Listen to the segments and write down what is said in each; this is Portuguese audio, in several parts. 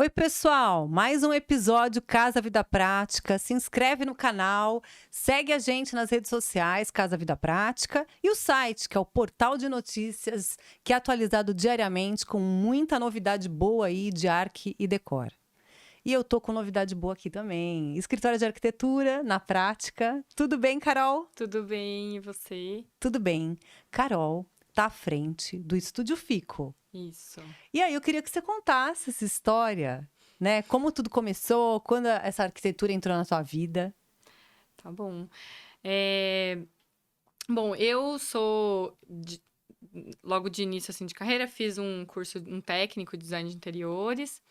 Oi, pessoal! Mais um episódio Casa Vida Prática. Se inscreve no canal, segue a gente nas redes sociais, Casa Vida Prática, e o site, que é o portal de notícias, que é atualizado diariamente com muita novidade boa aí de arte e decor. E eu tô com novidade boa aqui também. Escritório de arquitetura, na prática. Tudo bem, Carol? Tudo bem, e você? Tudo bem. Carol tá à frente do Estúdio Fico. Isso. E aí eu queria que você contasse essa história, né? Como tudo começou, quando essa arquitetura entrou na sua vida. Tá bom. Bom, eu sou logo de início assim de carreira, fiz um curso, um técnico de design de interiores.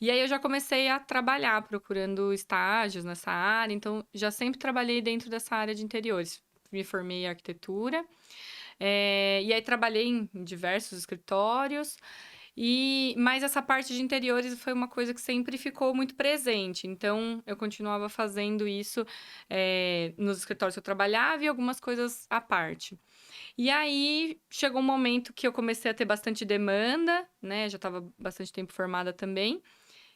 E aí eu já comecei a trabalhar procurando estágios nessa área, então já sempre trabalhei dentro dessa área de interiores. Me formei em arquitetura. E aí trabalhei em diversos escritórios. Mas essa parte de interiores foi uma coisa que sempre ficou muito presente. Então, eu continuava fazendo isso nos escritórios que eu trabalhava e algumas coisas à parte. E aí, chegou um momento que eu comecei a ter bastante demanda, né? Já estava bastante tempo formada também.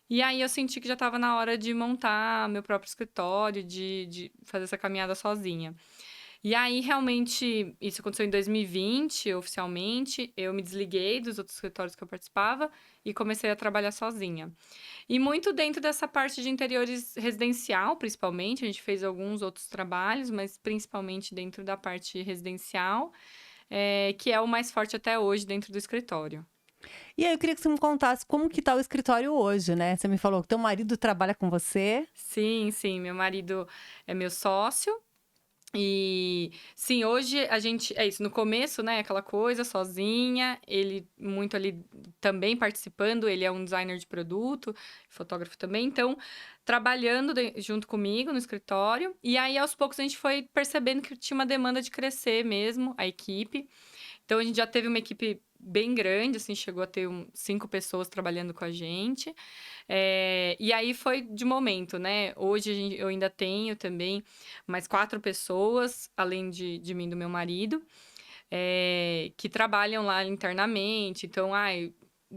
E aí, eu senti que já estava na hora de montar meu próprio escritório, de fazer essa caminhada sozinha. E aí, realmente, isso aconteceu em 2020, oficialmente. Eu me desliguei dos outros escritórios que eu participava e comecei a trabalhar sozinha. E muito dentro dessa parte de interiores residencial, principalmente. A gente fez alguns outros trabalhos, mas principalmente dentro da parte residencial, que é o mais forte até hoje dentro do escritório. E aí eu queria que você me contasse como que tá o escritório hoje, né? Você me falou que teu marido trabalha com você. Sim, sim, meu marido é meu sócio. E sim, hoje a gente. É isso, no começo, né? Aquela coisa, sozinha, ele muito ali também participando, ele é um designer de produto, fotógrafo também, então, trabalhando junto comigo no escritório. E aí, aos poucos, a gente foi percebendo que tinha uma demanda de crescer mesmo, a equipe. Então, a gente já teve uma equipe bem grande, assim, chegou a ter 5 pessoas trabalhando com a gente. E aí foi de momento, né? Hoje eu ainda tenho também mais 4 pessoas, além de mim e do meu marido, que trabalham lá internamente. Então,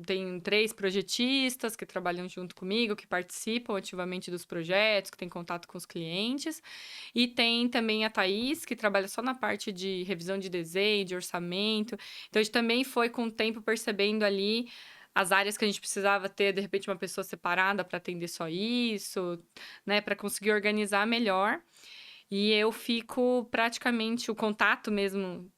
tem 3 projetistas que trabalham junto comigo, que participam ativamente dos projetos, que têm contato com os clientes. E tem também a Thaís, que trabalha só na parte de revisão de desenho, de orçamento. Então, a gente também foi, com o tempo, percebendo ali as áreas que a gente precisava ter, de repente, uma pessoa separada para atender só isso, né? Para conseguir organizar melhor. E eu fico praticamente o contato mesmo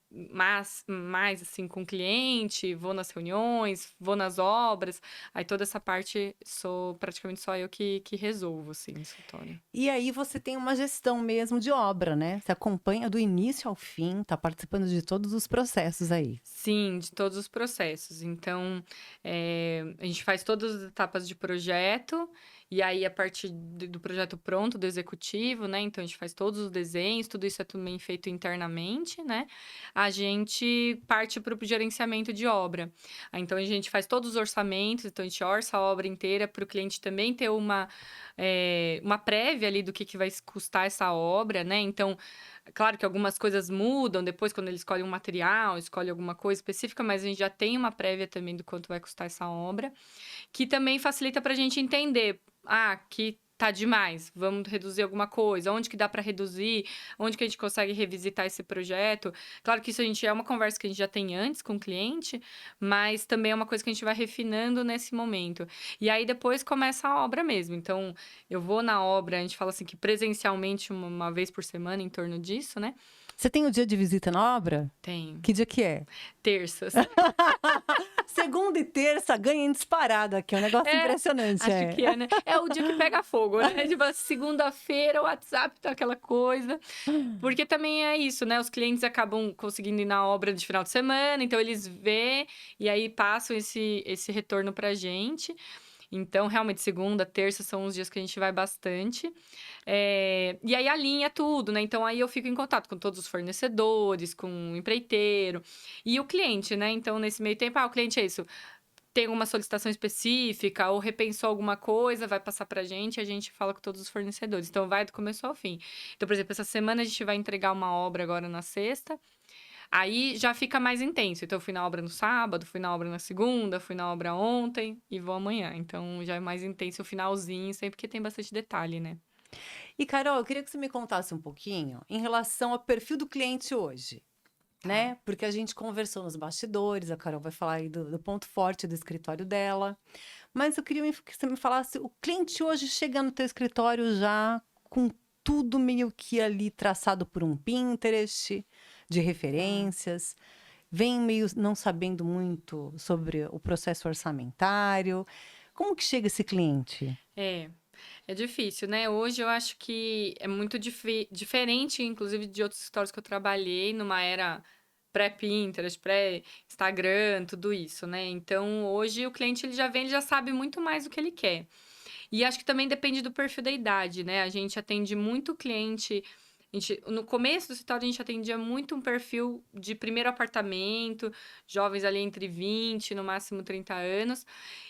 mais assim com o cliente, vou nas reuniões, vou nas obras, aí toda essa parte sou praticamente só eu que resolvo, assim, no escritório. E aí você tem uma gestão mesmo de obra, né? Você acompanha do início ao fim, tá participando de todos os processos aí. Sim, de todos os processos. Então, a gente faz todas as etapas de projeto, e aí, a partir do projeto pronto, do executivo, né? Então, a gente faz todos os desenhos, tudo isso é também feito internamente, né? A gente parte para o gerenciamento de obra. Então, a gente faz todos os orçamentos, então, a gente orça a obra inteira para o cliente também ter uma prévia ali do que vai custar essa obra, né? Então, claro que algumas coisas mudam depois, quando ele escolhe um material, escolhe alguma coisa específica, mas a gente já tem uma prévia também do quanto vai custar essa obra, que também facilita para a gente entender, que tá demais, vamos reduzir alguma coisa, onde que dá para reduzir, onde que a gente consegue revisitar esse projeto. Claro que isso é uma conversa que a gente já tem antes com o cliente, mas também é uma coisa que a gente vai refinando nesse momento. E aí depois começa a obra mesmo. Então, eu vou na obra, a gente fala assim que presencialmente uma vez por semana, em torno disso, né? Você tem o dia de visita na obra? Tem. Que dia que é? Terças. Segunda e terça ganha em disparada aqui, é um negócio impressionante. Acho que é, né? É o dia que pega fogo, né? Tipo, segunda-feira, o WhatsApp tá aquela coisa. Porque também é isso, né? Os clientes acabam conseguindo ir na obra de final de semana, então eles vê e aí passam esse retorno pra gente. Então, realmente, segunda, terça são os dias que a gente vai bastante. E aí alinha tudo, né? Então, aí eu fico em contato com todos os fornecedores, com o empreiteiro e o cliente, né? Então, nesse meio tempo, o cliente é isso. Tem uma solicitação específica ou repensou alguma coisa, vai passar pra gente e a gente fala com todos os fornecedores. Então, vai do começo ao fim. Então, por exemplo, essa semana a gente vai entregar uma obra agora na sexta. Aí já fica mais intenso. Então, eu fui na obra no sábado, fui na obra na segunda, fui na obra ontem e vou amanhã. Então, já é mais intenso o finalzinho, sempre que tem bastante detalhe, né? E, Carol, eu queria que você me contasse um pouquinho em relação ao perfil do cliente hoje, Tá. né? Porque a gente conversou nos bastidores, a Carol vai falar aí do ponto forte do escritório dela. Mas eu queria que você me falasse, o cliente hoje chega no teu escritório já com tudo meio que ali traçado por um Pinterest, de Tá. referências, vem meio não sabendo muito sobre o processo orçamentário. Como que chega esse cliente? É. É difícil, né? Hoje eu acho que é muito diferente, inclusive, de outros escritórios que eu trabalhei numa era pré-Pinterest, pré-Instagram, tudo isso, né? Então, hoje o cliente ele já vem, ele já sabe muito mais o que ele quer. E acho que também depende do perfil da idade, né? A gente atende muito cliente. No começo do escritório, a gente atendia muito um perfil de primeiro apartamento, jovens ali entre 20, no máximo 30 anos,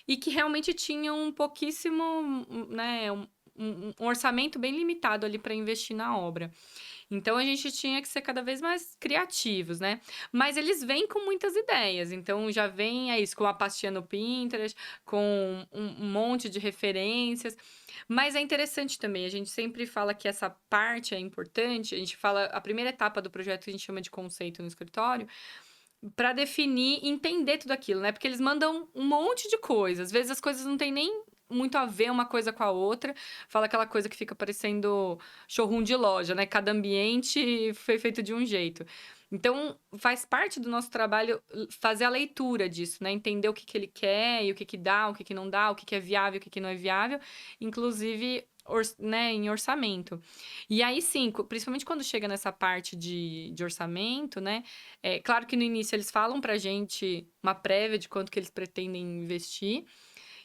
e que realmente tinham um pouquíssimo, né, um orçamento bem limitado ali para investir na obra. Então a gente tinha que ser cada vez mais criativos, né? Mas eles vêm com muitas ideias. Então já vem é isso, com a pastinha no Pinterest, com um monte de referências. Mas é interessante também, a gente sempre fala que essa parte é importante. A gente fala, a primeira etapa do projeto que a gente chama de conceito no escritório, para definir e entender tudo aquilo, né? Porque eles mandam um monte de coisa. Às vezes as coisas não têm nem muito a ver uma coisa com a outra. Fala aquela coisa que fica parecendo showroom de loja, né? Cada ambiente foi feito de um jeito. Então, faz parte do nosso trabalho fazer a leitura disso, né? Entender o que ele quer e o que dá, o que não dá, o que é viável, o que não é viável, inclusive, né, em orçamento. E aí sim, principalmente quando chega nessa parte de orçamento, né? É claro que no início eles falam pra gente uma prévia de quanto que eles pretendem investir.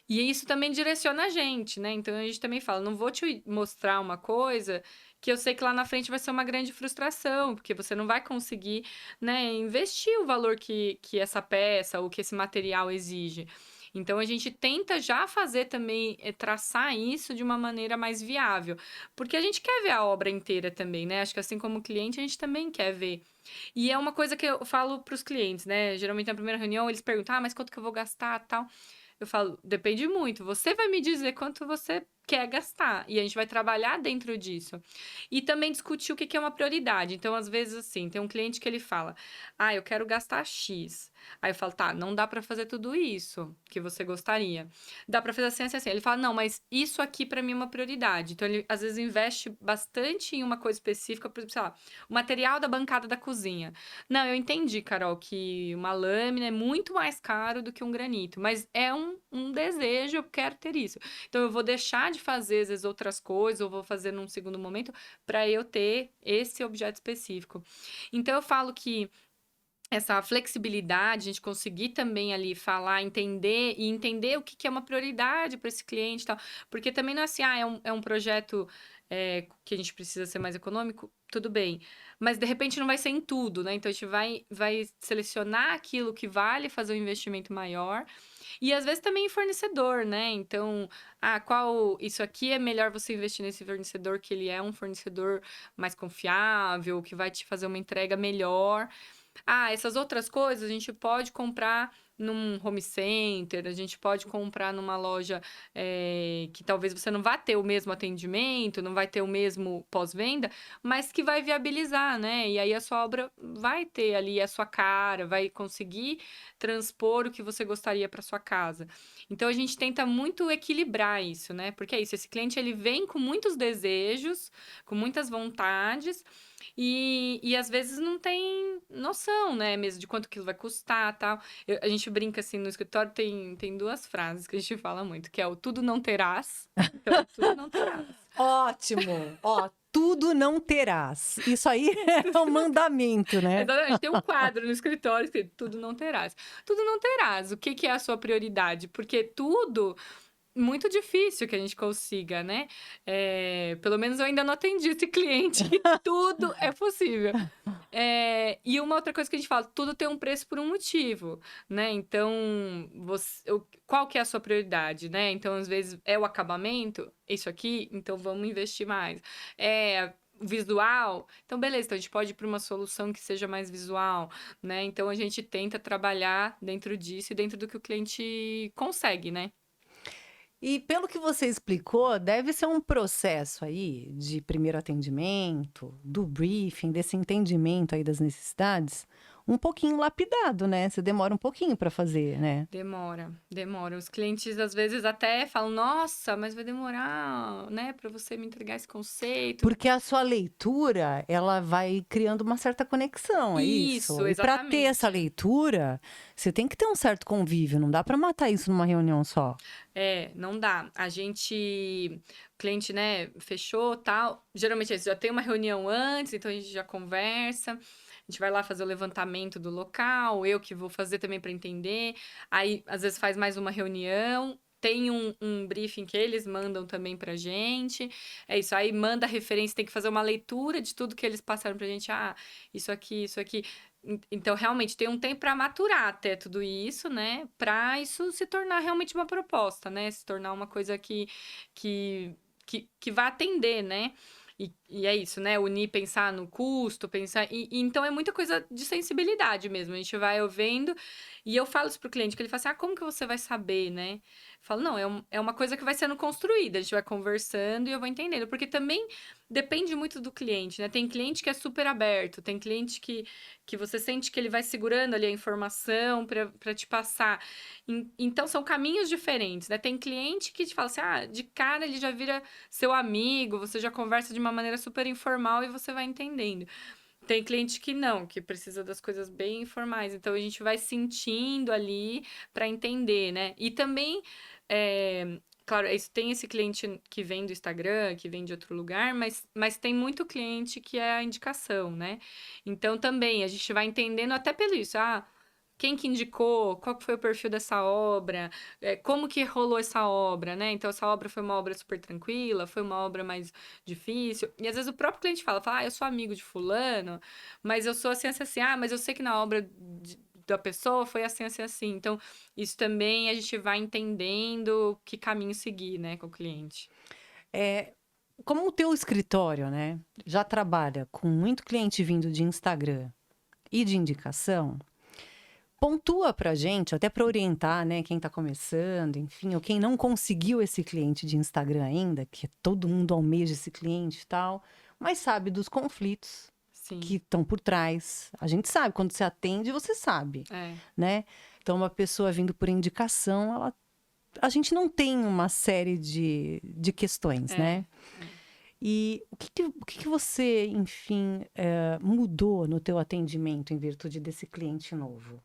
E isso também direciona a gente, né? Então a gente também fala, não vou te mostrar uma coisa que eu sei que lá na frente vai ser uma grande frustração, porque você não vai conseguir, né, investir o valor que essa peça ou que esse material exige. Então a gente tenta já fazer também, traçar isso de uma maneira mais viável, porque a gente quer ver a obra inteira também, né? Acho que assim como cliente, a gente também quer ver. E é uma coisa que eu falo para os clientes, né? Geralmente na primeira reunião eles perguntam, mas quanto que eu vou gastar, tal. Eu falo, depende muito. Você vai me dizer quanto você quer gastar e a gente vai trabalhar dentro disso. E também discutir o que que é uma prioridade. Então, às vezes, assim, tem um cliente que ele fala: eu quero gastar X. Aí eu falo: tá, não dá pra fazer tudo isso que você gostaria. Dá pra fazer assim, assim, assim. Ele fala: não, mas isso aqui pra mim é uma prioridade. Então, ele às vezes investe bastante em uma coisa específica, por exemplo, sei lá, o material da bancada da cozinha. Não, eu entendi, Carol, que uma lâmina é muito mais caro do que um granito, mas é um desejo, eu quero ter isso. Então, eu vou deixar de fazer, às vezes, outras coisas, ou vou fazer num segundo momento, para eu ter esse objeto específico. Então, eu falo que essa flexibilidade, a gente conseguir também ali falar, entender e entender o que que é uma prioridade para esse cliente e tal. Porque também não é assim, é um projeto que a gente precisa ser mais econômico, tudo bem. Mas de repente não vai ser em tudo, né? Então a gente vai selecionar aquilo que vale fazer um investimento maior. E às vezes também em fornecedor, né? Então, isso aqui é melhor você investir nesse fornecedor, que ele é um fornecedor mais confiável, que vai te fazer uma entrega melhor. Essas outras coisas a gente pode comprar num home center, a gente pode comprar numa loja que talvez você não vá ter o mesmo atendimento, não vai ter o mesmo pós-venda, mas que vai viabilizar, né? E aí a sua obra vai ter ali a sua cara, vai conseguir transpor o que você gostaria para sua casa. Então a gente tenta muito equilibrar isso, né? Porque é isso, esse cliente ele vem com muitos desejos, com muitas vontades, e às vezes não tem noção, né, mesmo de quanto aquilo vai custar, tal. A gente brinca assim no escritório, tem duas frases que a gente fala muito, que é o tudo não terás. Então, tudo não terás. Ótimo! Ó, tudo não terás. Isso aí é um mandamento, né? Exatamente, tem um quadro no escritório escrito tudo não terás. Tudo não terás. O que que é a sua prioridade? Porque tudo muito difícil que a gente consiga, né? Pelo menos eu ainda não atendi esse cliente que tudo é possível. E uma outra coisa que a gente fala, tudo tem um preço por um motivo, né? Então, qual que é a sua prioridade, né? Então, às vezes, é o acabamento, isso aqui, então vamos investir mais. visual, então beleza, então a gente pode ir para uma solução que seja mais visual, né? Então a gente tenta trabalhar dentro disso e dentro do que o cliente consegue, né? E pelo que você explicou, deve ser um processo aí de primeiro atendimento, do briefing, desse entendimento aí das necessidades, um pouquinho lapidado, né? Você demora um pouquinho para fazer, né? Demora, demora. Os clientes às vezes até falam: "Nossa, mas vai demorar, né, para você me entregar esse conceito". Porque a sua leitura, ela vai criando uma certa conexão, é Isso, isso? E para ter essa exatamente. leitura, você tem que ter um certo convívio, não dá para matar isso numa reunião só. É, não dá. O cliente, né, fechou, tal. Geralmente é isso, já tem uma reunião antes, então a gente já conversa. A gente vai lá fazer o levantamento do local, eu que vou fazer também para entender. Aí, às vezes, faz mais uma reunião. Tem um briefing que eles mandam também pra gente. É isso, aí manda referência, tem que fazer uma leitura de tudo que eles passaram pra gente. Ah, isso aqui, isso aqui. Então, realmente, tem um tempo para maturar até tudo isso, né? Para isso se tornar realmente uma proposta, né? Se tornar uma coisa que, que vai atender, né? E é isso, né? Unir, pensar no custo, pensar. Então é muita coisa de sensibilidade mesmo. A gente vai ouvindo e eu falo isso pro cliente, que ele fala assim: ah, como que você vai saber, né? Eu falo, não, é uma coisa que vai sendo construída, a gente vai conversando e eu vou entendendo. Porque também depende muito do cliente, né? Tem cliente que é super aberto, tem cliente que você sente que ele vai segurando ali a informação para te passar. Então, são caminhos diferentes, né? Tem cliente que te fala assim, ah, de cara ele já vira seu amigo, você já conversa de uma maneira super informal e você vai entendendo. Tem cliente que não, que precisa das coisas bem informais. Então, a gente vai sentindo ali para entender, né? E também, claro, isso tem esse cliente que vem do Instagram, que vem de outro lugar, mas tem muito cliente que é a indicação, né? Então, também, a gente vai entendendo até pelo isso. Ah, quem que indicou? Qual que foi o perfil dessa obra? Como que rolou essa obra, né? Então, essa obra foi uma obra super tranquila? Foi uma obra mais difícil? E às vezes o próprio cliente fala, ah, eu sou amigo de fulano, mas eu sou assim, assim, assim. Ah, mas eu sei que na obra da pessoa foi assim, assim, assim. Então, isso também a gente vai entendendo que caminho seguir, né, com o cliente. É, como o teu escritório, né, já trabalha com muito cliente vindo de Instagram e de indicação, pontua pra gente, até para orientar, né, quem está começando, enfim, ou quem não conseguiu esse cliente de Instagram ainda, que todo mundo almeja esse cliente e tal, mas sabe dos conflitos Sim, que estão por trás. A gente sabe, quando você atende, você sabe, é, né? Então, uma pessoa vindo por indicação, a gente não tem uma série de questões, é, né? E o que que você, enfim, mudou no teu atendimento em virtude desse cliente novo?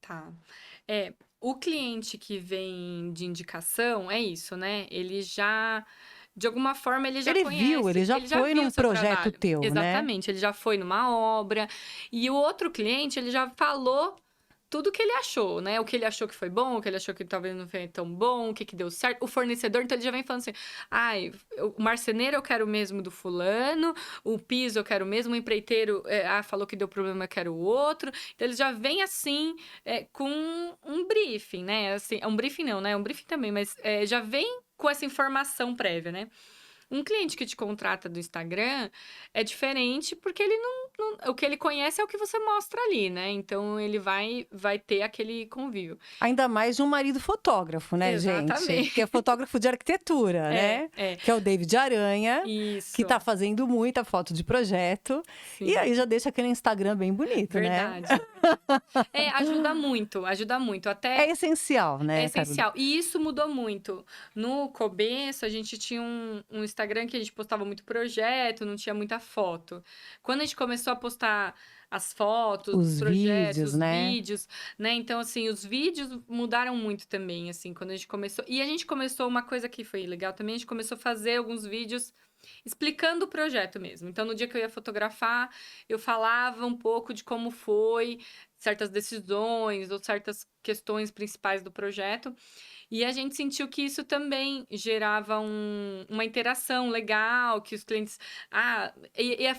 tá. O cliente que vem de indicação, é isso, né? Ele já, de alguma forma, ele já Ele conhece, já ele já foi viu num o seu projeto trabalho. teu, né? Exatamente, ele já foi numa obra. E o outro cliente, ele já falou tudo que ele achou, né? O que ele achou que foi bom, o que ele achou que talvez não foi tão bom, o que que deu certo. O fornecedor, então, ele já vem falando assim: ai, o marceneiro eu quero o mesmo do fulano, o piso eu quero o mesmo, o empreiteiro falou que deu problema, eu quero o outro. Então, ele já vem assim, com um briefing, né? Assim, é um briefing não, né? É um briefing também, mas já vem com essa informação prévia, né? Um cliente que te contrata do Instagram é diferente porque ele o que ele conhece é o que você mostra ali, né? Então ele vai ter aquele convívio. Ainda mais de um marido fotógrafo, né, gente? Que é Exatamente. fotógrafo de arquitetura, É, né? é. Que é o David Aranha, que tá Isso. fazendo muita foto de projeto. E Sim. aí já deixa aquele Instagram bem bonito, né? Verdade. Ajuda muito, ajuda muito. É Até essencial, é né, Carolina? essencial. E isso mudou muito. No começo, a gente tinha um Instagram que a gente postava muito projeto, não tinha muita foto. Quando a gente começou a postar as fotos dos Os projetos, vídeos, os né? vídeos, né? Então, assim, os vídeos mudaram muito também, assim, quando a gente começou. E a gente começou uma coisa que foi legal também, a gente começou a fazer alguns vídeos explicando o projeto mesmo. Então, no dia que eu ia fotografar, eu falava um pouco de como foi, certas decisões ou certas questões principais do projeto. E a gente sentiu que isso também gerava uma interação legal, que os clientes. Ah,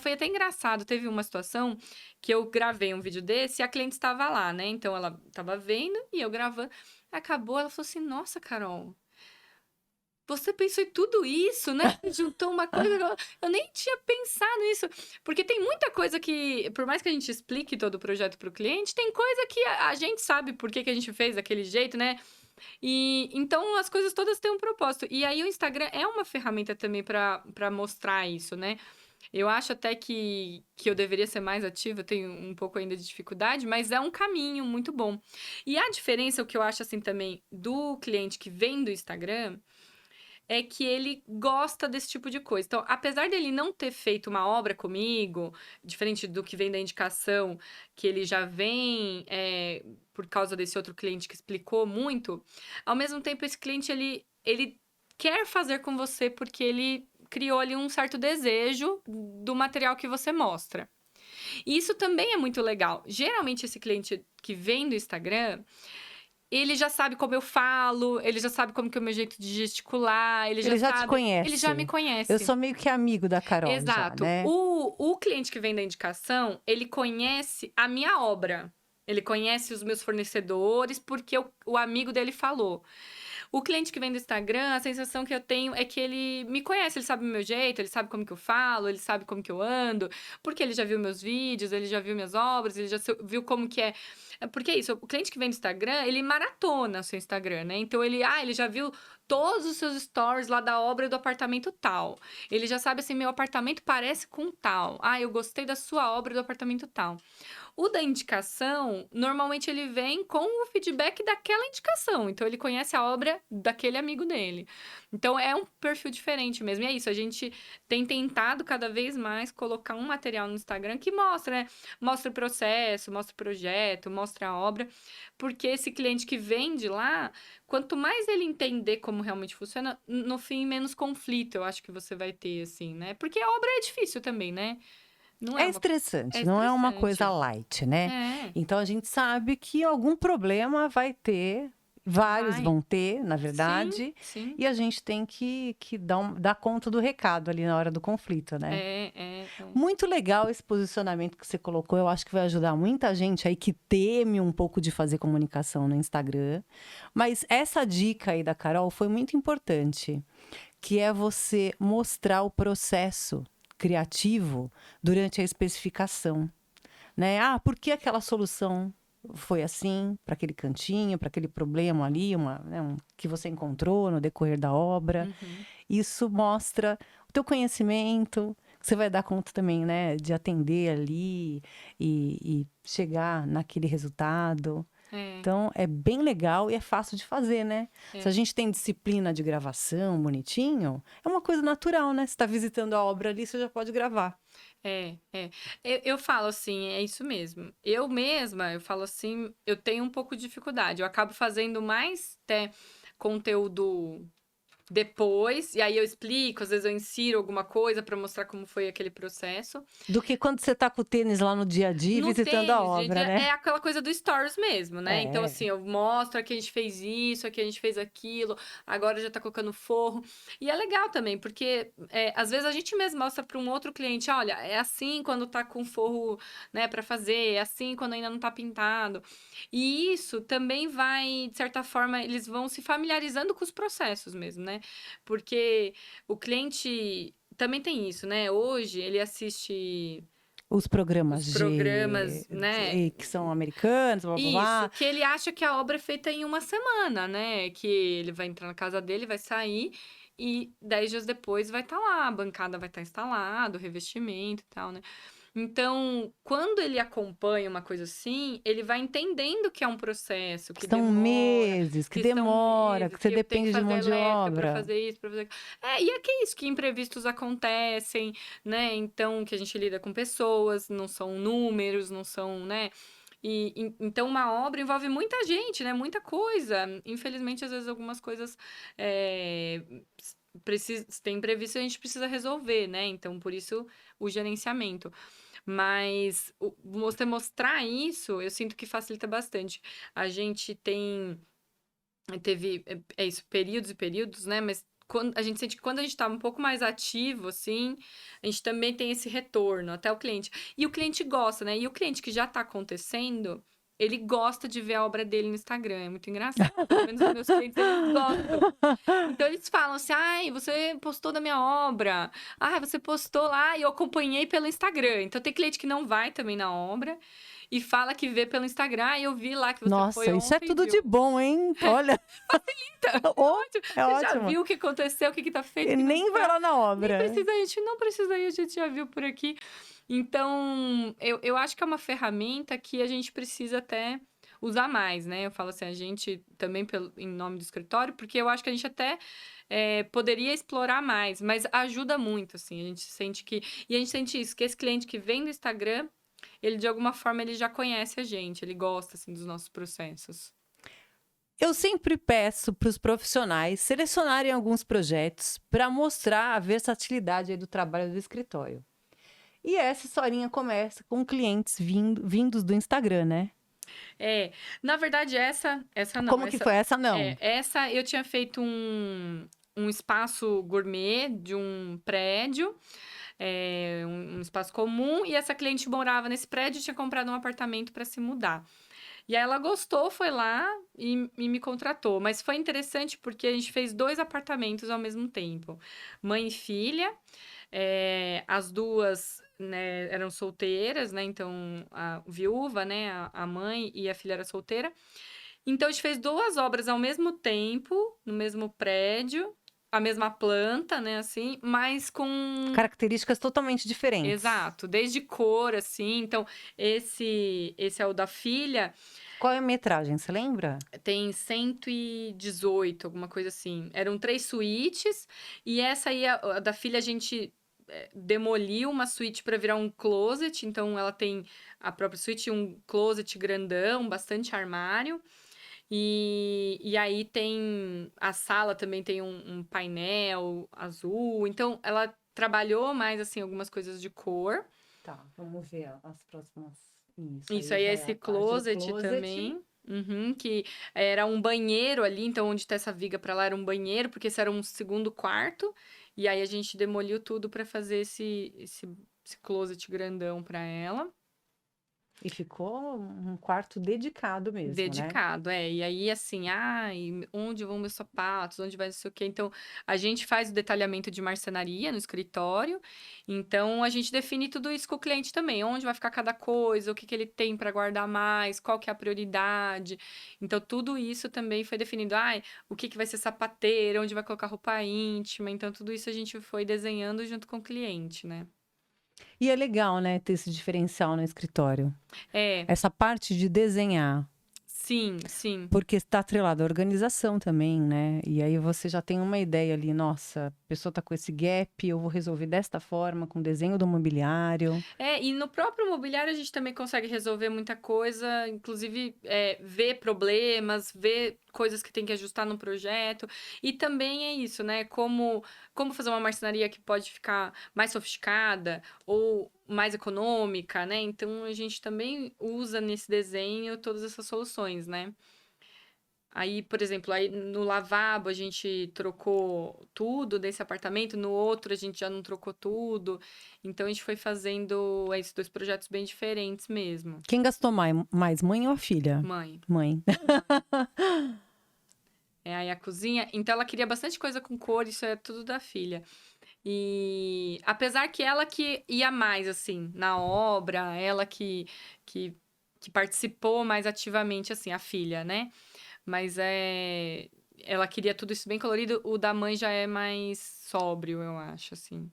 foi até engraçado. Teve uma situação que eu gravei um vídeo desse e a cliente estava lá, né? Então ela estava vendo e eu gravando. Acabou, ela falou assim: Nossa, Carol, você pensou em tudo isso, né? Juntou uma coisa. Eu nem tinha pensado nisso. Porque tem muita coisa que, por mais que a gente explique todo o projeto para o cliente, tem coisa que a gente sabe por que a gente fez daquele jeito, né? E então as coisas todas têm um propósito. E aí o Instagram é uma ferramenta também para mostrar isso, né? Eu acho até que eu deveria ser mais ativa, eu tenho um pouco ainda de dificuldade, mas é um caminho muito bom. E a diferença, o que eu acho assim também, do cliente que vem do Instagram, é que ele gosta desse tipo de coisa. Então, apesar dele não ter feito uma obra comigo, diferente do que vem da indicação, que ele já vem por causa desse outro cliente que explicou muito, ao mesmo tempo, esse cliente, ele quer fazer com você porque ele criou ali um certo desejo do material que você mostra. E isso também é muito legal. Geralmente, esse cliente que vem do Instagram, ele já sabe como eu falo, ele já sabe como que é o meu jeito de gesticular, ele Ele já já te sabe, ele já me conhece. Eu conhece. sou meio que amigo da Carol já, Exato. né? O cliente que vem da indicação, ele conhece a minha obra. Ele conhece os meus fornecedores porque o amigo dele falou. O cliente que vem do Instagram, a sensação que eu tenho é que ele me conhece, ele sabe o meu jeito, ele sabe como que eu falo, ele sabe como que eu ando, porque ele já viu meus vídeos, ele já viu minhas obras, ele já viu como que é. Porque é isso, o cliente que vem do Instagram, ele maratona o seu Instagram, né? Então ele já viu todos os seus stories lá da obra do apartamento tal. Ele já sabe assim, meu apartamento parece com tal. Ah, eu gostei da sua obra do apartamento tal. O da indicação, normalmente ele vem com o feedback daquela indicação. Então, ele conhece a obra daquele amigo dele. Então, é um perfil diferente mesmo. E é isso, a gente tem tentado cada vez mais colocar um material no Instagram que mostra, né? Mostra o processo, mostra o projeto, mostra a obra. Porque esse cliente que vem de lá, quanto mais ele entender como realmente funciona, no fim, menos conflito eu acho que você vai ter, assim, né? Porque a obra é difícil também, né? Não é É uma... É estressante, não é uma coisa estressante. light, né? É, Então a gente sabe que algum problema vai ter, vários vai. vão ter, na Sim, verdade, sim. e a gente tem que dar conta do recado ali na hora do conflito, né? É. Muito legal esse posicionamento que você colocou. Eu acho que vai ajudar muita gente aí que teme um pouco de fazer comunicação no Instagram. Mas essa dica aí da Carol foi muito importante, que é você mostrar o processo criativo durante a especificação, né? Ah, por que aquela solução foi assim, para aquele cantinho, para aquele problema ali, que você encontrou no decorrer da obra. Uhum. Isso mostra o teu conhecimento, que você vai dar conta também, né, de atender ali e chegar naquele resultado. É, Então, é bem legal e é fácil de fazer, né? Se a é. gente tem disciplina de gravação, bonitinho, é uma coisa natural, né? Você está visitando a obra ali, você já pode gravar. É. Eu falo assim, é isso mesmo. Eu mesma, eu falo assim, eu tenho um pouco de dificuldade. Eu acabo fazendo mais até conteúdo depois, e aí eu explico, às vezes eu insiro alguma coisa para mostrar como foi aquele processo. Do que quando você está com o tênis lá no dia a dia, No visitando a tênis, gente, obra, né? é aquela coisa do stories mesmo, né? Então, É. assim, eu mostro aqui a gente fez isso, aqui a gente fez aquilo, agora já tá colocando forro. E é legal também, porque às vezes a gente mesmo mostra para um outro cliente, olha, é assim quando tá com forro, né, para fazer, é assim quando ainda não tá pintado. E isso também vai, de certa forma, eles vão se familiarizando com os processos mesmo, né? Porque o cliente também tem isso, né? Hoje ele assiste Os programas os programas, né? que são americanos, blá blá Isso, blá. que ele acha que a obra é feita em uma semana, né? Que ele vai entrar na casa dele, vai sair e 10 dias depois vai estar lá, a bancada vai estar instalada, o revestimento e tal, né? Então, quando ele acompanha uma coisa assim, ele vai entendendo que é um processo, Que que estão demora, meses, que que são demora, meses, que você que eu tenho que depende de fazer mão de elétrica para obra. fazer isso, para fazer. E é que é isso, que imprevistos acontecem, né? Então, que a gente lida com pessoas, não são números, não são, né? Então, uma obra envolve muita gente, né? Muita coisa. Infelizmente, às vezes, algumas coisas tem imprevisto e a gente precisa resolver, né? Então, por isso, o gerenciamento. Mas você mostrar isso, eu sinto que facilita bastante. A gente teve, isso, períodos e períodos, né? Mas a gente sente que quando a gente tá um pouco mais ativo, assim, a gente também tem esse retorno até o cliente. E o cliente gosta, né? E o cliente que já tá acontecendo, ele gosta de ver a obra dele no Instagram. É muito engraçado. Pelo menos os meus clientes, eles gostam. Então, eles falam assim, ai, você postou da minha obra. Ah, você postou lá e eu acompanhei pelo Instagram. Então, tem cliente que não vai também na obra e fala que vê pelo Instagram. Ah, eu vi lá que você foi Nossa, isso é ontem, tudo de viu? bom, hein? Olha, Então, oh, é você já ótimo. viu o que aconteceu, o que tá feito, o E que não nem vai tá? lá na Nem obra. precisa, a gente não precisa ir, a gente já viu por aqui. Então, eu acho que é uma ferramenta que a gente precisa até usar mais, né? Eu falo assim, a gente também em nome do escritório, porque eu acho que a gente até poderia explorar mais, mas ajuda muito, assim, a gente sente que... E a gente sente isso, que esse cliente que vem do Instagram, ele de alguma forma ele já conhece a gente, ele gosta, assim, dos nossos processos. Eu sempre peço para os profissionais selecionarem alguns projetos para mostrar a versatilidade aí do trabalho do escritório. E essa historinha começa com clientes vindos do Instagram, né? Na verdade, essa não. Como que foi? Essa não. Essa eu tinha feito um espaço gourmet de um prédio, um espaço comum, e essa cliente morava nesse prédio e tinha comprado um apartamento para se mudar. E aí ela gostou, foi lá e me contratou. Mas foi interessante porque a gente fez 2 apartamentos ao mesmo tempo. Mãe e filha, as duas, né, eram solteiras, né? Então, a viúva, né? A mãe e a filha era solteira. Então, a gente fez 2 obras ao mesmo tempo, no mesmo prédio, a mesma planta, né? Assim, mas com... Características totalmente diferentes. Exato, desde cor, assim. Então, esse é o da filha. Qual é a metragem, você lembra? Tem 118, alguma coisa assim. Eram 3 suítes, e essa aí, a da filha, a gente demoliu uma suíte para virar um closet. Então, ela tem a própria suíte, um closet grandão, bastante armário. E aí tem a sala também tem um painel azul. Então, ela trabalhou mais, assim, algumas coisas de cor. Tá, vamos ver as próximas. Isso aí é esse closet também. Uhum, que era um banheiro ali, então onde tá essa viga pra lá era um banheiro, porque esse era um segundo quarto. E aí a gente demoliu tudo pra fazer esse closet grandão pra ela. E ficou um quarto dedicado mesmo, né? Dedicado, E aí, assim, onde vão meus sapatos? Onde vai não sei o quê? Então, a gente faz o detalhamento de marcenaria no escritório. Então, a gente define tudo isso com o cliente também. Onde vai ficar cada coisa, o que ele tem para guardar mais, qual que é a prioridade. Então, tudo isso também foi definido. O que vai ser sapateira, onde vai colocar roupa íntima. Então, tudo isso a gente foi desenhando junto com o cliente, né? E é legal, né, ter esse diferencial no escritório. Essa parte de desenhar. Sim, sim. Porque está atrelado à organização também, né? E aí você já tem uma ideia ali, nossa, a pessoa está com esse gap, eu vou resolver desta forma, com o desenho do mobiliário. E no próprio mobiliário a gente também consegue resolver muita coisa, inclusive ver problemas, ver coisas que tem que ajustar no projeto. E também é isso, né? Como fazer uma marcenaria que pode ficar mais sofisticada ou mais econômica, né? Então a gente também usa nesse desenho todas essas soluções, né? Aí, por exemplo, aí no lavabo a gente trocou tudo desse apartamento, no outro a gente já não trocou tudo. Então a gente foi fazendo esses 2 projetos bem diferentes mesmo. Quem gastou mais, mãe ou a filha? Mãe. Mãe. Aí a cozinha. Então ela queria bastante coisa com cor, isso é tudo da filha. E apesar que ela que ia mais, assim, na obra, ela que participou mais ativamente, assim, a filha, né? Mas ela queria tudo isso bem colorido. O da mãe já é mais sóbrio, eu acho, assim.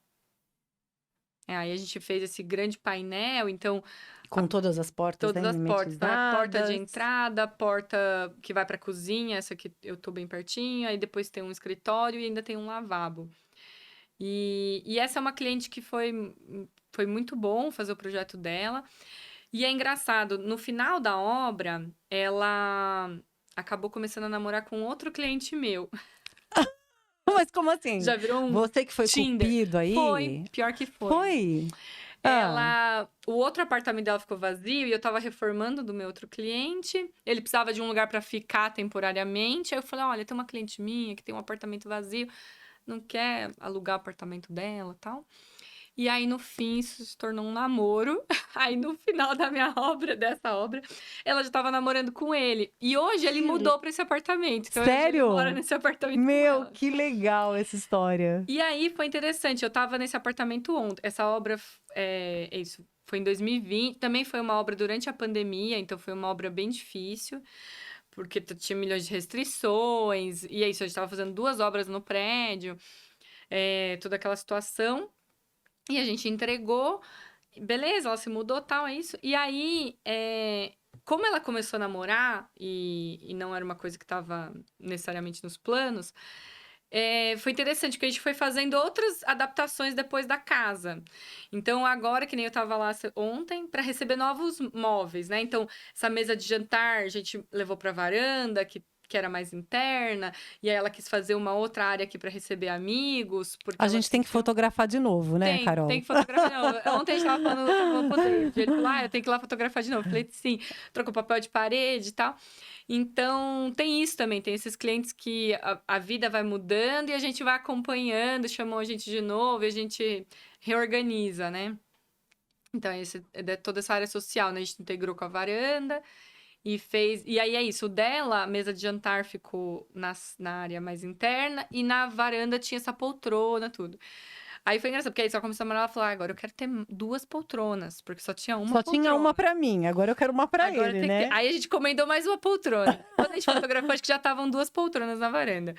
Aí a gente fez esse grande painel, então... Com todas as portas, Todas né, as portas. Então, a porta de mimetizadas. entrada, a porta que vai pra cozinha, essa aqui eu tô bem pertinho. Aí depois tem um escritório e ainda tem um lavabo. E essa é uma cliente que foi muito bom fazer o projeto dela. E é engraçado, no final da obra, ela acabou começando a namorar com outro cliente meu. Mas como assim? Já virou um Você que foi Tinder. cupido aí? Foi, pior que foi. Foi? O outro apartamento dela ficou vazio e eu tava reformando do meu outro cliente. Ele precisava de um lugar pra ficar temporariamente. Aí eu falei, olha, tem uma cliente minha que tem um apartamento vazio, não quer alugar o apartamento dela e tal. E aí, no fim, isso se tornou um namoro. Aí, no final da minha obra, dessa obra, ela já estava namorando com ele. E hoje ele Que mudou para esse apartamento. Então, hoje ele mora Sério? nesse apartamento com Meu, ela. que legal essa história. E aí foi interessante, eu tava nesse apartamento ontem. Essa obra é isso, foi em 2020. Também foi uma obra durante a pandemia, então foi uma obra bem difícil, porque tinha milhões de restrições. E é isso, a gente tava fazendo 2 obras no prédio, toda aquela situação. E a gente entregou, beleza, ela se mudou, tal, é isso. E aí, como ela começou a namorar, e não era uma coisa que estava necessariamente nos planos, foi interessante, porque a gente foi fazendo outras adaptações depois da casa. Então, agora, que nem eu tava lá ontem, para receber novos móveis, né? Então, essa mesa de jantar a gente levou pra varanda, que era mais interna, e aí ela quis fazer uma outra área aqui para receber amigos, porque A ela gente tem que sentiu. fotografar de novo, né, Tem Carol? que fotografar de novo. Ontem a gente tava falando pro David. Ele falou, eu tenho que ir lá fotografar de novo. Eu falei, sim, trocou papel de parede e tal. Então, tem isso também. Tem esses clientes que a vida vai mudando e a gente vai acompanhando, chamam a gente de novo e a gente reorganiza, né? Então, toda essa área social, né? A gente integrou com a varanda e fez. E aí é isso. O dela, a mesa de jantar ficou na área mais interna e na varanda tinha essa poltrona, tudo. Aí foi engraçado, porque aí só começou a morar, ela falou, agora eu quero ter 2 poltronas, porque só tinha uma Só tinha uma poltrona. pra mim, agora eu quero uma pra Agora ele, tem que ter. né? Aí a gente encomendou mais uma poltrona. Quando a gente fotografou, acho que já estavam 2 poltronas na varanda.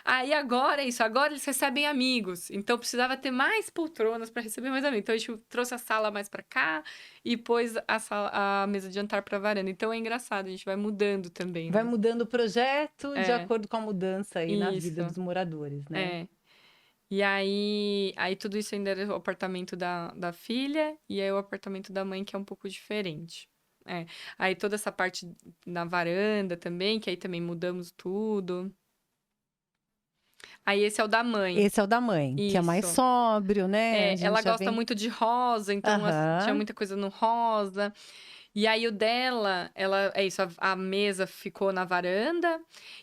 Aí agora é isso, agora eles recebem amigos. Então precisava ter mais poltronas para receber mais amigos. Então a gente trouxe a sala mais para cá e pôs a mesa de jantar para varanda. Então é engraçado, a gente vai mudando também, Vai né? mudando o projeto de É, acordo com a mudança aí na vida isso. dos moradores, né? É. E aí tudo isso ainda era o apartamento da filha e aí o apartamento da mãe, que é um pouco diferente. É. Aí toda essa parte na varanda também, que aí também mudamos tudo. Aí esse é o da mãe. Esse é o da mãe, que é mais Isso. sóbrio, né? A Ela gente já gosta vem. muito de rosa, então tinha Aham. muita coisa no rosa. E aí o dela, ela, é isso, a mesa ficou na varanda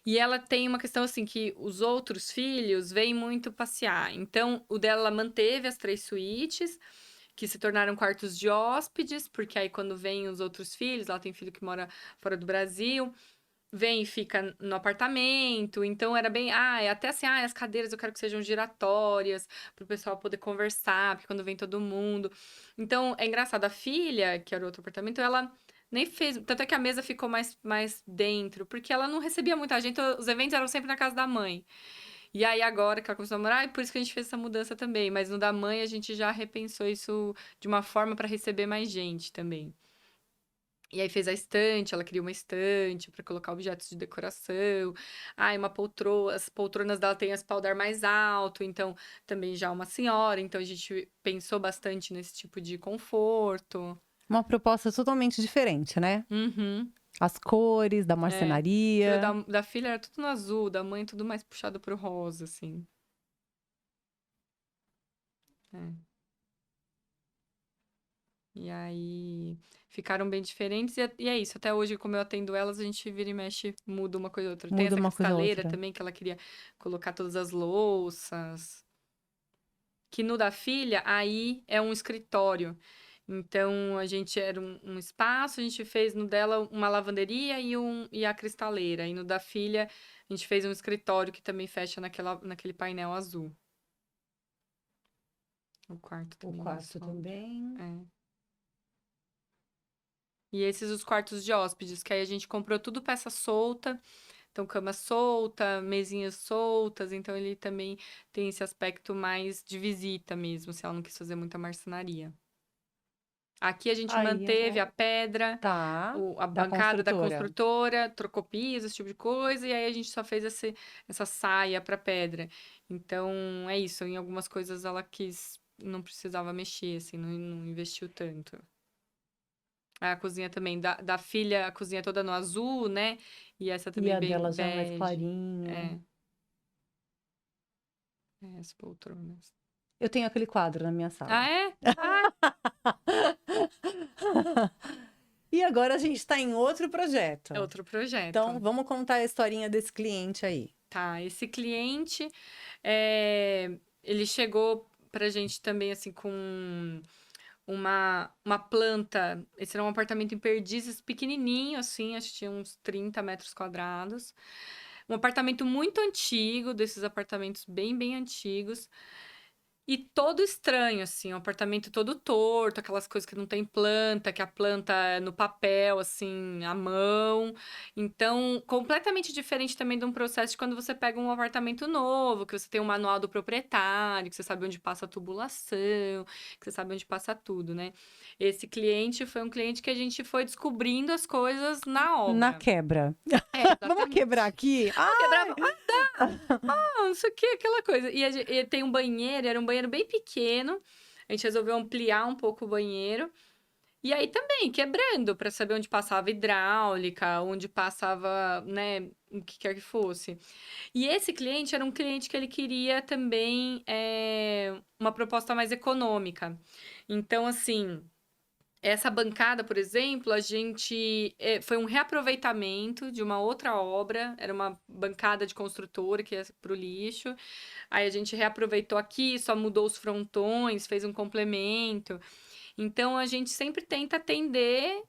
e ela tem uma questão assim que os outros filhos vêm muito passear. Então o dela ela manteve as 3 suítes que se tornaram quartos de hóspedes, porque aí quando vêm os outros filhos, ela tem filho que mora fora do Brasil, vem e fica no apartamento. Então era bem, até assim, as cadeiras eu quero que sejam giratórias, para o pessoal poder conversar, porque quando vem todo mundo. Então é engraçado, a filha, que era o outro apartamento, ela nem fez, tanto é que a mesa ficou mais dentro, porque ela não recebia muita gente, então os eventos eram sempre na casa da mãe. E aí agora que ela começou a morar, e por isso que a gente fez essa mudança também, mas no da mãe a gente já repensou isso de uma forma para receber mais gente também. E aí fez a estante, ela queria uma estante para colocar objetos de decoração. Uma poltrona, as poltronas dela tem espaldar mais alto, então também já uma senhora, então a gente pensou bastante nesse tipo de conforto. Uma proposta totalmente diferente, né? Uhum. As cores da Porque o marcenaria. da filha era tudo no azul, da mãe tudo mais puxado pro rosa, assim. É. E aí ficaram bem diferentes, e é isso. Até hoje, como eu atendo elas, a gente vira e mexe, muda uma coisa ou outra. Tem Muda essa uma coisa ou cristaleira outra. também, que ela queria colocar todas as louças. Que no da filha, aí é um escritório. Então, a gente era um espaço, a gente fez no dela uma lavanderia e a cristaleira. E no da filha, a gente fez um escritório que também fecha naquele painel azul. O quarto O também é quarto só. também. É. E esses os quartos de hóspedes, que aí a gente comprou tudo peça solta. Então, cama solta, mesinhas soltas. Então, ele também tem esse aspecto mais de visita mesmo, se ela não quis fazer muita marcenaria. Aqui a gente Aí, manteve a pedra, tá. a Da bancada da construtora. construtora, trocou piso, esse tipo de coisa, e aí a gente só fez essa saia para pedra. Então, é isso. Em algumas coisas ela quis, não precisava mexer, assim, não investiu tanto. A cozinha também, da filha, a cozinha toda no azul, né? E essa E também a bem dela já mais bege. clarinha. É, as poltronas. Eu tenho aquele quadro na minha Ah, sala. é? Ah, E agora a gente está em outro projeto. é outro projeto. Então, vamos contar a historinha desse cliente aí. Tá, esse cliente, ele chegou pra gente também, assim, com uma planta. Esse era um apartamento em Perdizes, pequenininho, assim, acho que tinha uns 30 metros quadrados. Um apartamento muito antigo, desses apartamentos bem, bem antigos. E todo estranho, assim, um apartamento todo torto, aquelas coisas que não tem planta, que a planta é no papel, assim, à mão. Então, completamente diferente também de um processo de quando você pega um apartamento novo, que você tem um manual do proprietário, que você sabe onde passa a tubulação, que você sabe onde passa tudo, né? Esse cliente foi um cliente que a gente foi descobrindo as coisas na Na obra. quebra. É, Vamos quebrar exatamente. aqui? Eu quebrava, não sei o que, aquela coisa. E tem um banheiro, era um banheiro bem pequeno. A gente resolveu ampliar um pouco o banheiro. E aí também, quebrando, para saber onde passava hidráulica, onde passava, né, o que quer que fosse. E esse cliente era um cliente que ele queria também uma proposta mais econômica. Então, assim. Essa bancada, por exemplo, a gente foi um reaproveitamento de uma outra obra, era uma bancada de construtora que ia para o lixo. Aí a gente reaproveitou aqui, só mudou os frontões, fez um complemento. Então a gente sempre tenta atender.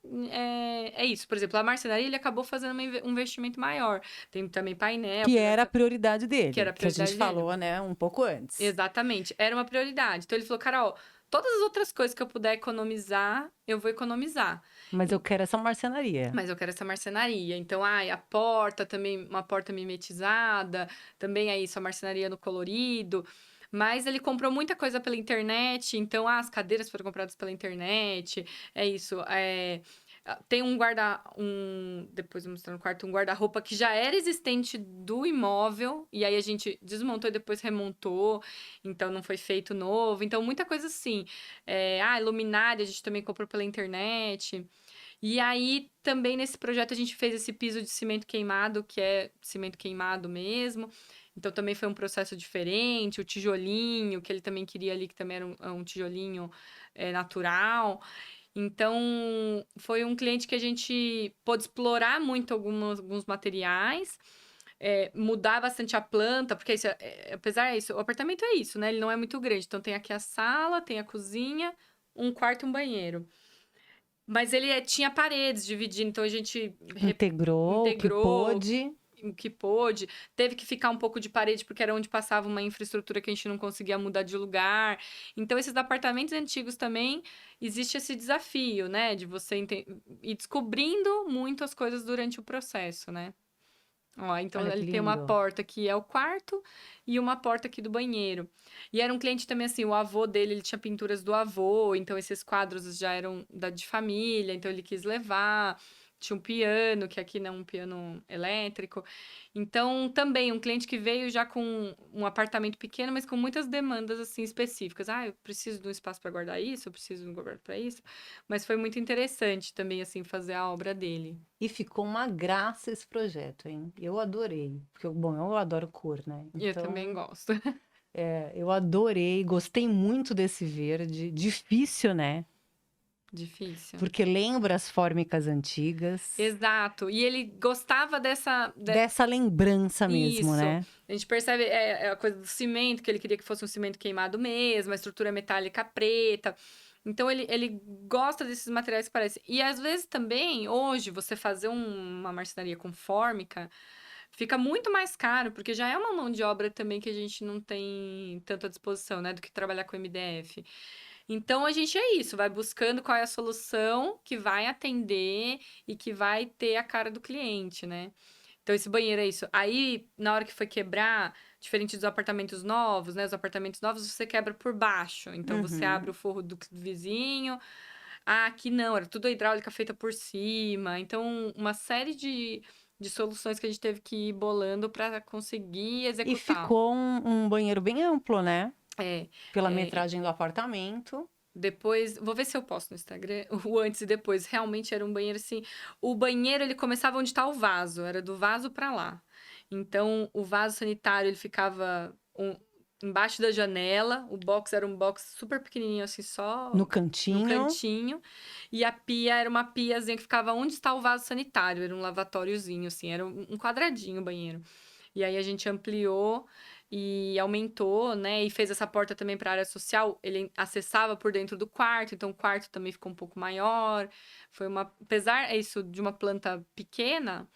É isso, por exemplo, a marcenaria ele acabou fazendo um investimento maior. Tem também painel, Que era a prioridade que era dele, a que a gente prioridade dele. falou, né, um pouco antes. Exatamente, era uma prioridade. Então ele falou, Carol, todas as outras coisas que eu puder economizar, eu vou economizar. Mas eu quero essa marcenaria. Mas eu quero essa marcenaria. Então, a porta também, uma porta mimetizada, também é isso, a marcenaria no colorido. Mas ele comprou muita coisa pela internet, então as cadeiras foram compradas pela internet. É isso. Tem depois eu vou mostrar no quarto, um guarda-roupa que já era existente do imóvel, e aí a gente desmontou e depois remontou, então não foi feito novo. Então, muita coisa assim. Luminária a gente também comprou pela internet. E aí, também nesse projeto, a gente fez esse piso de cimento queimado, que é cimento queimado mesmo. Então, também foi um processo diferente. O tijolinho, que ele também queria ali, que também era um tijolinho natural. Então, foi um cliente que a gente pôde explorar muito alguns materiais, mudar bastante a planta, porque isso, apesar disso, o apartamento é isso, né? Ele não é muito grande. Então, tem aqui a sala, tem a cozinha, um quarto e um banheiro. Mas ele tinha paredes dividindo, então a gente Integrou o que integrou pôde. o que pôde. Teve que ficar um pouco de parede, porque era onde passava uma infraestrutura que a gente não conseguia mudar de lugar. Então, esses apartamentos antigos também, existe esse desafio, né? De você ir descobrindo muito as coisas durante o processo, né? Ó, então Olha que ele tem uma lindo. porta que é o quarto e uma porta aqui do banheiro. E era um cliente também assim, o avô dele, ele tinha pinturas do avô, então esses quadros já eram de família, então ele quis levar. Tinha um piano, que aqui não é um piano elétrico. Então, também um cliente que veio já com um apartamento pequeno, mas com muitas demandas assim específicas. Eu preciso de um espaço para guardar isso, eu preciso de um guarda para isso. Mas foi muito interessante também assim fazer a obra dele. E ficou uma graça esse projeto, hein? Eu adorei. Porque, bom, eu adoro cor, né? Eu também Então, gosto. eu adorei, gostei muito desse verde. Difícil, né? Difícil. Porque lembra as fórmicas antigas. Exato. E ele gostava Dessa lembrança mesmo, Isso. né? A gente percebe a coisa do cimento, que ele queria que fosse um cimento queimado mesmo, a estrutura metálica preta. Então, ele gosta desses materiais que parecem. E, às vezes, também, hoje, você fazer uma marcenaria com fórmica fica muito mais caro, porque já é uma mão de obra também que a gente não tem tanta disposição, né? Do que trabalhar com MDF. Então, a gente é isso, vai buscando qual é a solução que vai atender e que vai ter a cara do cliente, né? Então, esse banheiro é isso. Aí, na hora que foi quebrar, diferente dos apartamentos novos, né? Os apartamentos novos você quebra por baixo. Então, você abre o forro do vizinho. Aqui não, era tudo a hidráulica feita por cima. Então, uma série de soluções que a gente teve que ir bolando para conseguir E executar. ficou um banheiro bem amplo, né? É, Pela metragem do apartamento. depois, vou ver se eu posto no Instagram o antes e depois. Realmente era um banheiro assim. O banheiro ele começava onde está o vaso, era do vaso para lá. Então, o vaso sanitário ele ficava embaixo da janela. O box era um box super pequenininho, assim, só No no cantinho. cantinho. E a pia era uma piazinha que ficava onde está o vaso sanitário. Era um lavatóriozinho, assim, era um quadradinho o banheiro. E aí a gente ampliou e aumentou, né? E fez essa porta também para a área social. Ele acessava por dentro do quarto, então o quarto também ficou um pouco maior. Apesar isso de uma planta pequena,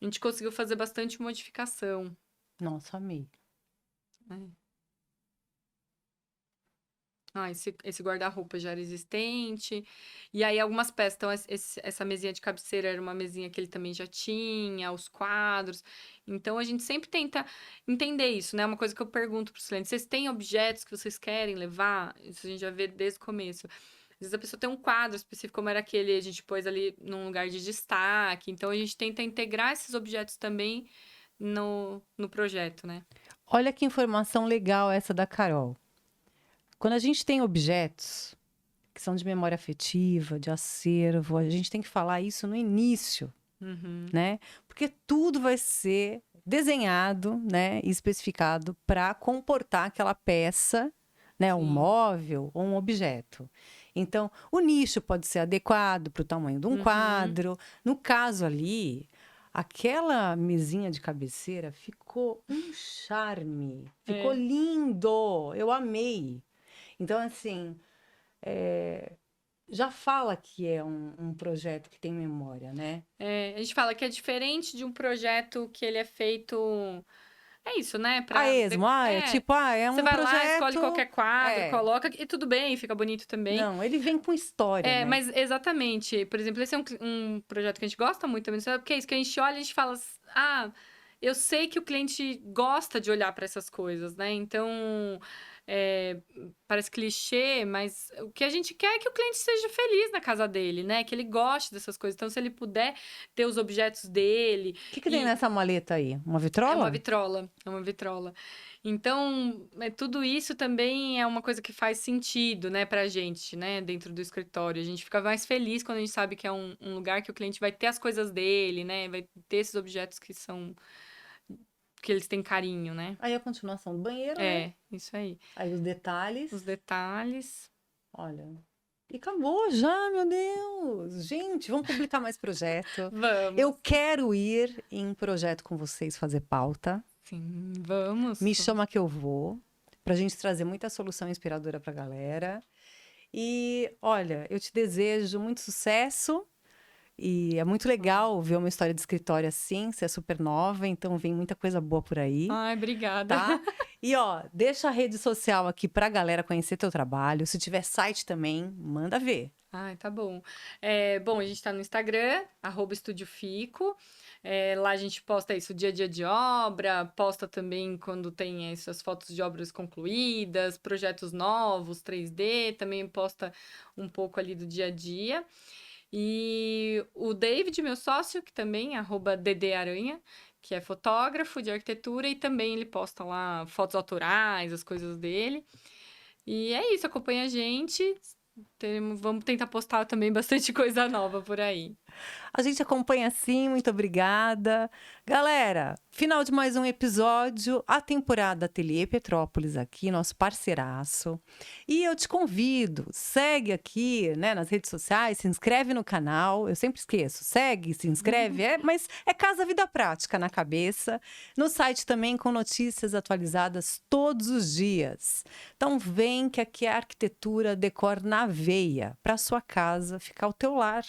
a gente conseguiu fazer bastante modificação. Nossa, amei. Esse guarda-roupa já era existente. E aí, algumas peças. Então, essa mesinha de cabeceira era uma mesinha que ele também já tinha, os quadros. Então, a gente sempre tenta entender isso, né? Uma coisa que eu pergunto para os clientes: vocês têm objetos que vocês querem levar? Isso a gente já vê desde o começo. Às vezes a pessoa tem um quadro específico, como era aquele, a gente pôs ali num lugar de destaque. Então, a gente tenta integrar esses objetos também no projeto, né? Olha que informação legal essa da Carol. Quando a gente tem objetos que são de memória afetiva, de acervo, a gente tem que falar isso no início, né? Porque tudo vai ser desenhado, né, e especificado para comportar aquela peça, né, um móvel ou um objeto. Então, o nicho pode ser adequado para o tamanho de um quadro. No caso ali, aquela mesinha de cabeceira ficou um charme, ficou lindo, eu amei. Então, assim, já fala que é um projeto que tem memória, né? A gente fala que é diferente de um projeto que ele é feito... É isso, né? A esmo, é um você vai projeto... lá, escolhe qualquer quadro, coloca e tudo bem, fica bonito também. Não, ele vem com história, né? Mas exatamente. Por exemplo, esse é um projeto que a gente gosta muito também, porque é isso que a gente olha e a gente fala, eu sei que o cliente gosta de olhar para essas coisas, né? Então, parece clichê, mas o que a gente quer é que o cliente seja feliz na casa dele, né? Que ele goste dessas coisas. Então, se ele puder ter os objetos dele... O que tem nessa maleta aí? Uma vitrola? É uma vitrola. Então, tudo isso também é uma coisa que faz sentido, né, pra gente, né, dentro do escritório. A gente fica mais feliz quando a gente sabe que é um lugar que o cliente vai ter as coisas dele, né, vai ter esses objetos que eles têm carinho, né? Aí a continuação do banheiro, né? Isso aí. Aí os detalhes. Olha. E acabou já, meu Deus. Gente, vamos publicar mais projeto. Vamos. Eu quero ir em projeto com vocês fazer pauta. Sim, vamos. Me chama que eu vou. Pra gente trazer muita solução inspiradora pra galera. E, olha, eu te desejo muito sucesso. E é muito legal ver uma história de escritório assim, você é super nova, então vem muita coisa boa por aí. Ai, obrigada. Tá? E, deixa a rede social aqui pra galera conhecer teu trabalho. Se tiver site também, manda ver. Ai, tá bom. Bom, a gente tá no Instagram, @estudiofico. Lá a gente posta isso, dia a dia de obra, posta também quando tem essas fotos de obras concluídas, projetos novos, 3D, também posta um pouco ali do dia a dia. E o David, meu sócio, que também é @DDAranha, que é fotógrafo de arquitetura, e também ele posta lá fotos autorais, as coisas dele. E é isso, acompanha a gente. Vamos tentar postar também bastante coisa nova por aí. A gente acompanha sim, muito obrigada. Galera, final de mais um episódio, a temporada Ateliê Petrópolis aqui, nosso parceiraço. E eu te convido, segue aqui, né, nas redes sociais, se inscreve no canal. Eu sempre esqueço, segue, se inscreve, mas é Casa Vida Prática na cabeça. No site também com notícias atualizadas todos os dias. Então vem que aqui é arquitetura decor na veia, para sua casa ficar ao teu lar.